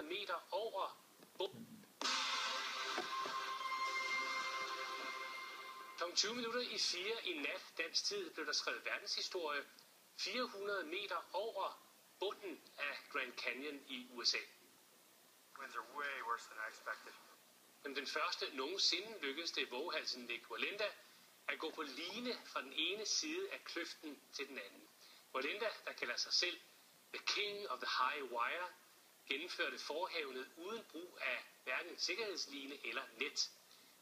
meter over bunden. Kl. 20 minutter i 4 i nat dansk tid blev der skrevet verdenshistorie 400 meter over bunden af Grand Canyon i USA. Winds are way worse than I expected. Men den første nogensinde lykkedes det vågehalsen Nik Wallenda at gå på line fra den ene side af kløften til den anden. Wallenda, der kalder sig selv The King of the High Wire, gennemførte forhævnet uden brug af hverken sikkerhedsline eller net.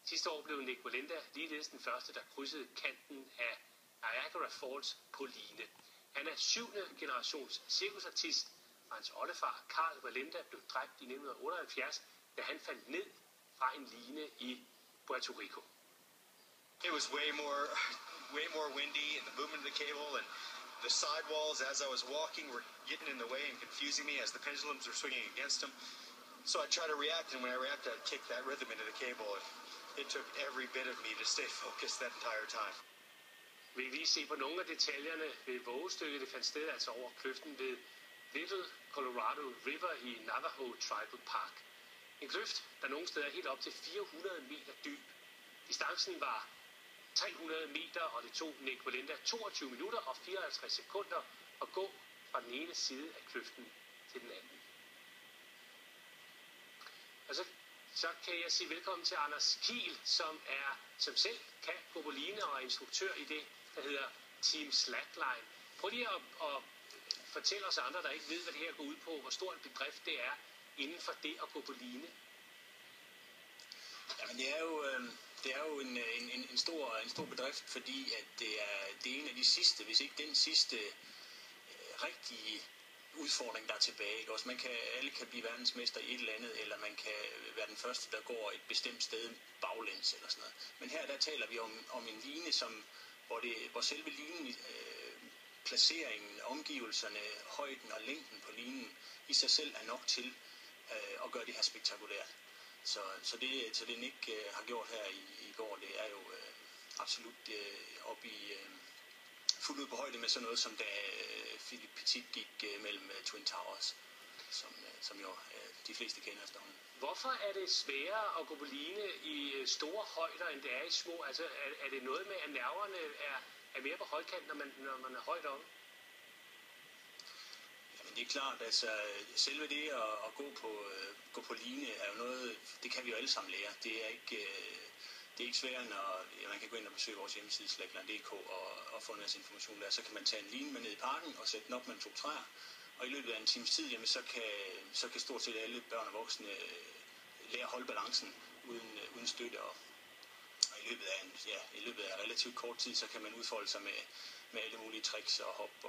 Sidste år blev Nik Wallenda ligeledes den første, der krydsede kanten af Niagara Falls på line. Han er 7. generations cirkusartist, og hans oldefar Carl Wallenda blev dræbt i 1978, da han faldt ned fra en line i Puerto Rico. It was way more windy, and the movement of the cable and the sidewalls as I was walking were getting in the way and confusing me as the pendulums were swinging against them. So I tried to react, and when I reacted, I'd kick that rhythm into the cable, and it took every bit of me to stay focused that entire time. Vi kan lige se på nogle af detaljerne ved vågestykket. Det fandt sted altså over kløften ved Little Colorado River i Navajo Tribal Park. En kløft, der nogle steder er helt op til 400 meter dyb. Distancen var 300 meter, og det tog Nik Wallenda 22 minutter og 54 sekunder at gå fra den ene side af kløften til den anden. Og så kan jeg sige velkommen til Anders Kiel, som selv kan gå på line og er instruktør i det, der hedder Team Slackline. Prøv lige at fortælle os andre, der ikke ved, hvad det her går ud på, hvor stor en bedrift det er inden for det at gå på line. Jamen det er jo en stor bedrift, fordi at det er en af de sidste, hvis ikke den sidste rigtige udfordring, der er tilbage. Ikke? Også alle kan blive verdensmester i et eller andet, eller man kan være den første, der går et bestemt sted baglæns eller sådan noget. Men her der taler vi om en line, hvor selve linen, placeringen, omgivelserne, højden og længden på linen i sig selv er nok til at gøre det her spektakulært. Så det Nik har gjort her i går, det er jo absolut op i fuldt ud på højde med sådan noget, som da Philippe Petit gik mellem Twin Towers, som jo de fleste kender efterhånden. Hvorfor er det sværere at gå på line i store højder, end det er i små? Altså er det noget med, at nerverne er mere på højkant, når man er højt oppe? Jamen det er klart, altså selve det at gå på line er jo noget, det kan vi jo alle sammen lære. Det er ikke sværere, når man kan gå ind og besøge vores hjemmeside slackline.dk og få en masse information der. Så kan man tage en line med ned i parken og sætte den op med 2 træer. Og i løbet af en times tid, jamen, så kan stort set alle børn og voksne lære at holde balancen uden støtte. Og i løbet af relativt kort tid, så kan man udfolde sig med alle mulige tricks og hop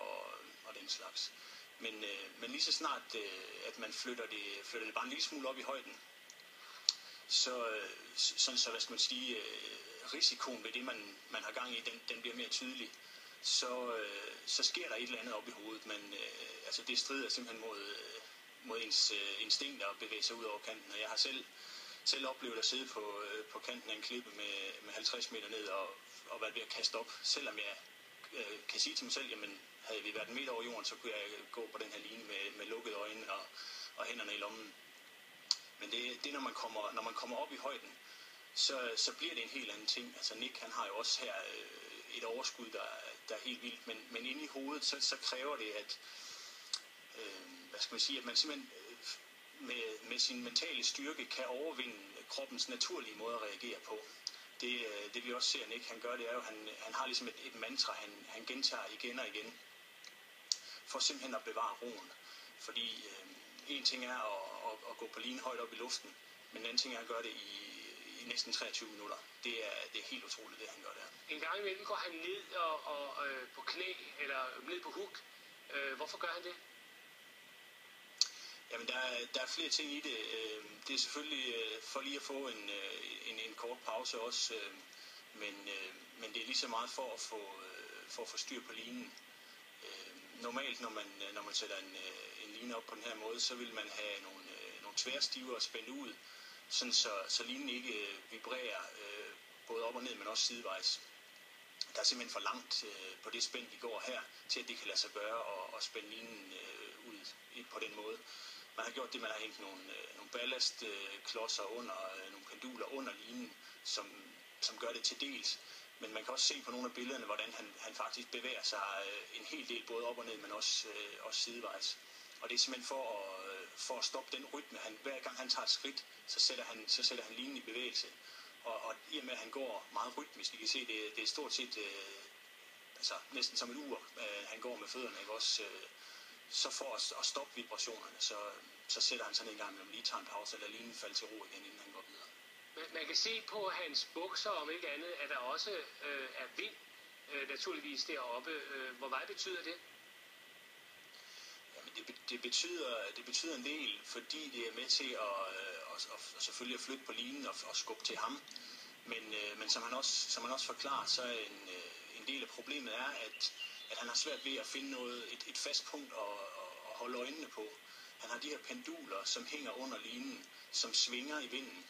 og den slags. Men lige så snart, at man flytter det bare en lille smule op i højden, så hvad skal man sige, risikoen ved det, man har gang i, den bliver mere tydelig. Så sker der et eller andet op i hovedet, men altså det strider simpelthen mod ens instinkter at bevæge sig ud over kanten. Og jeg har selv oplevet at sidde på kanten af en klippe med 50 meter ned og været ved at kaste op, selvom jeg kan sige til mig selv, jamen havde vi været en meter over jorden, så kunne jeg gå på den her line med lukkede øjne og hænderne i lommen. Men det når man kommer op i højden, så bliver det en helt anden ting. Altså Nik, han har jo også her et overskud, der er helt vildt, men inde i hovedet, så kræver det, at hvad skal man sige, at man simpelthen med sin mentale styrke kan overvinde kroppens naturlige måde at reagere på. Det vi også ser Nik, han gør, det er jo, han har ligesom et mantra, han gentager igen og igen, for simpelthen at bevare roen. Fordi en ting er at gå på line højt op i luften, men en anden ting er at gøre det i næsten 23 minutter. Det er helt utroligt, det han gør der. En gang imellem går han ned og på knæ, eller ned på huk. Hvorfor gør han det? Jamen, der er flere ting i det. Det er selvfølgelig for lige at få en kort pause også, men det er lige så meget for at få styr på linen. Normalt, når man sætter en line op på den her måde, så vil man have nogle tværstiver spændt ud, sådan så linen ikke vibrerer både op og ned, men også sidevejs. Der er simpelthen for langt på det spænd, de går her, til at det kan lade sig gøre at spænde linen ud på den måde. Man har gjort det, man har hængt nogle ballastklodser under, nogle penduler under linen, som gør det til dels. Men man kan også se på nogle af billederne, hvordan han faktisk bevæger sig en hel del, både op og ned, men også sidevejs. Og det er simpelthen for at stoppe den rytme. Hver gang han tager et skridt, så sætter han linen i bevægelse. Og i og med, at han går meget rytmisk, I kan se, det er stort set næsten som et ur, han går med fødderne, ikke også? Så for at stoppe vibrationerne, så sætter han sådan en gang, når man lige tager en pause, eller linen falder til ro igen, inden han går videre. Man kan se på hans bukser, om ikke andet, at der også er vind, naturligvis deroppe. Hvor meget betyder det? Jamen, det betyder en del, fordi det er med til at selvfølgelig at flytte på linen og skubbe til ham. Men som han også forklarer, så er en del af problemet er, at han har svært ved at finde et fast punkt at holde øjnene på. Han har de her penduler, som hænger under linen, som svinger i vinden.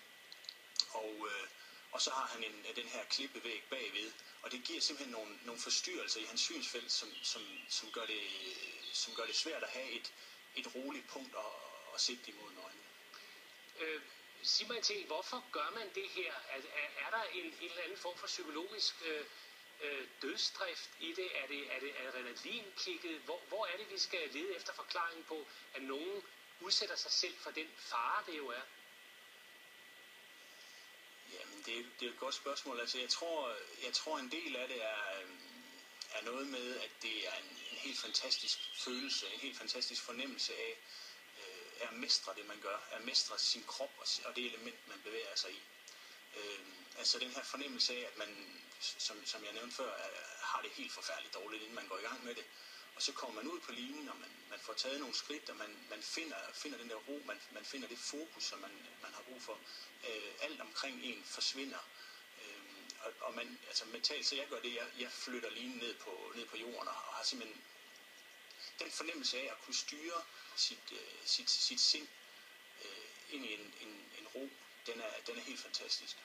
Og så har han den her klippevæg bagved, og det giver simpelthen nogle forstyrrelser i hans synsfelt, som gør det svært at have et roligt punkt at sigte imod øjnene. Sig mig en ting, hvorfor gør man det her? Er der en eller anden form for psykologisk dødsdrift i det? Er det adrenalinkicket? Hvor er det, vi skal lede efter forklaringen på, at nogen udsætter sig selv for den fare, det jo er? Jamen, det er et godt spørgsmål. Altså, jeg tror en del af det er noget med, at det er en helt fantastisk følelse, en helt fantastisk fornemmelse af at mestre det, man gør, at mestre sin krop og det element, man bevæger sig i. Altså den her fornemmelse af, at man, som jeg nævnte før, har det helt forfærdeligt dårligt, inden man går i gang med det. Og så kommer man ud på linen, og man får taget nogle skridt, og man finder den der ro, man finder det fokus, som man har brug for. Alt omkring en forsvinder. Og man, altså mentalt, så jeg gør det, jeg flytter linen ned på jorden, og har simpelthen den fornemmelse af at kunne styre sit sind ind i en ro, den er helt fantastisk.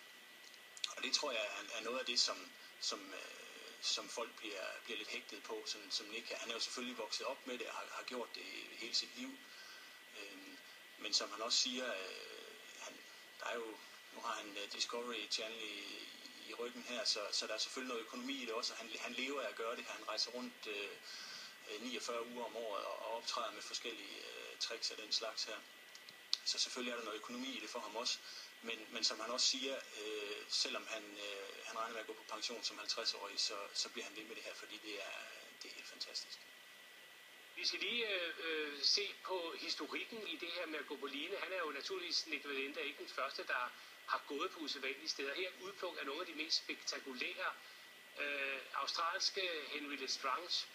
Og det tror jeg er noget af det, som folk bliver lidt hægtet på, som Nick. Han er jo selvfølgelig vokset op med det og har gjort det hele sit liv. Men som han også siger, nu har han Discovery Channel i ryggen her, så der er selvfølgelig noget økonomi i det også, og han lever af at gøre det. Han rejser rundt 49 uger om året og optræder med forskellige tricks af den slags her. Så selvfølgelig er der noget økonomi i det for ham også. Men som han også siger, selvom han regner med at gå på pension som 50-årig, så bliver han ved med det her, fordi det er helt fantastisk. Vi skal lige se på historikken i det her med at gå på line. Han er jo naturligvis, Nick Wallenda, ikke den første, der har gået på usædvanlige steder. Her udpluk af nogle af de mest spektakulære. Australske Henry Lestrange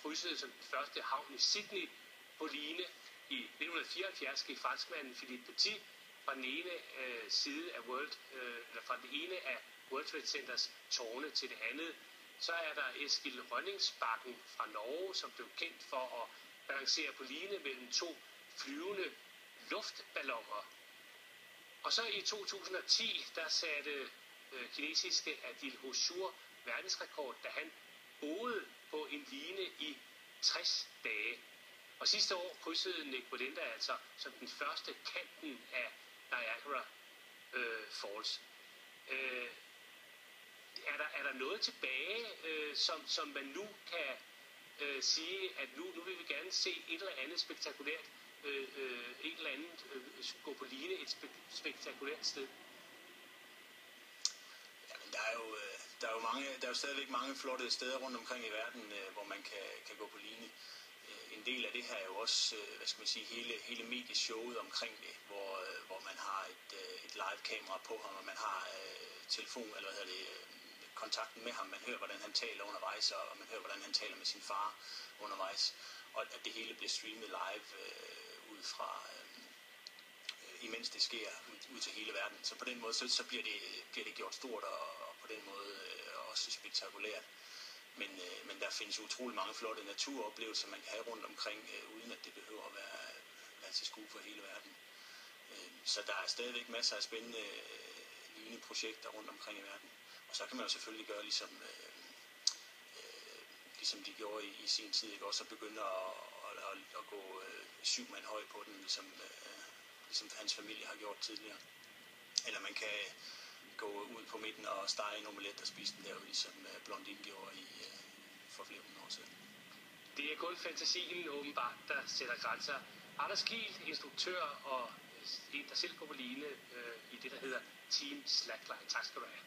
krydsede som den første havn i Sydney på line. I 1974 gik franskmanden Philippe Petit fra den ene side af fra den ene af World Trade Centers tårne til det andet. Så er der Eskil Rønningsbakken fra Norge, som blev kendt for at balancere på line mellem to flyvende luftballoner. Og så i 2010, der satte kinesiske Adil Hosur verdensrekord, da han boede på en line i 60 dage. Og sidste år krydsede Nick Wallenda altså som den første kanten af Niagara Falls. Er der noget tilbage, som man nu kan sige, at nu vil vi gerne se et eller andet spektakulært, et eller andet gå på line et spektakulært sted? Jamen, der er jo stadigvæk mange flotte steder rundt omkring i verden, hvor man kan gå på line. En del af det her er jo også, hele medieshowet omkring det, hvor man har et live kamera på ham, og man har telefon, eller kontakten med ham. Man hører, hvordan han taler undervejs, og man hører, hvordan han taler med sin far undervejs. Og at det hele bliver streamet live ud fra, imens det sker, ud til hele verden. Så på den måde, så bliver det gjort stort, og på den måde også spektakulært. Men der findes utrolig mange flotte naturoplevelser, man kan have rundt omkring, uden at det behøver at være til skue for hele verden. Så der er stadigvæk masser af spændende lineprojekter rundt omkring i verden. Og så kan man jo selvfølgelig gøre ligesom de gjorde i sin tid, ikke? Også at begynde at at gå 7 mand høj på den, ligesom hans familie har gjort tidligere. Eller man kan gå ud på midten og stege en omelet og spise den derude, ligesom Blondin gjorde for flere år siden. Det er kun fantasien åbenbart, der sætter grænser. Anders Kiel, instruktør og en, der selv går på line i det, der hedder Team Slackline. Tak skal du have.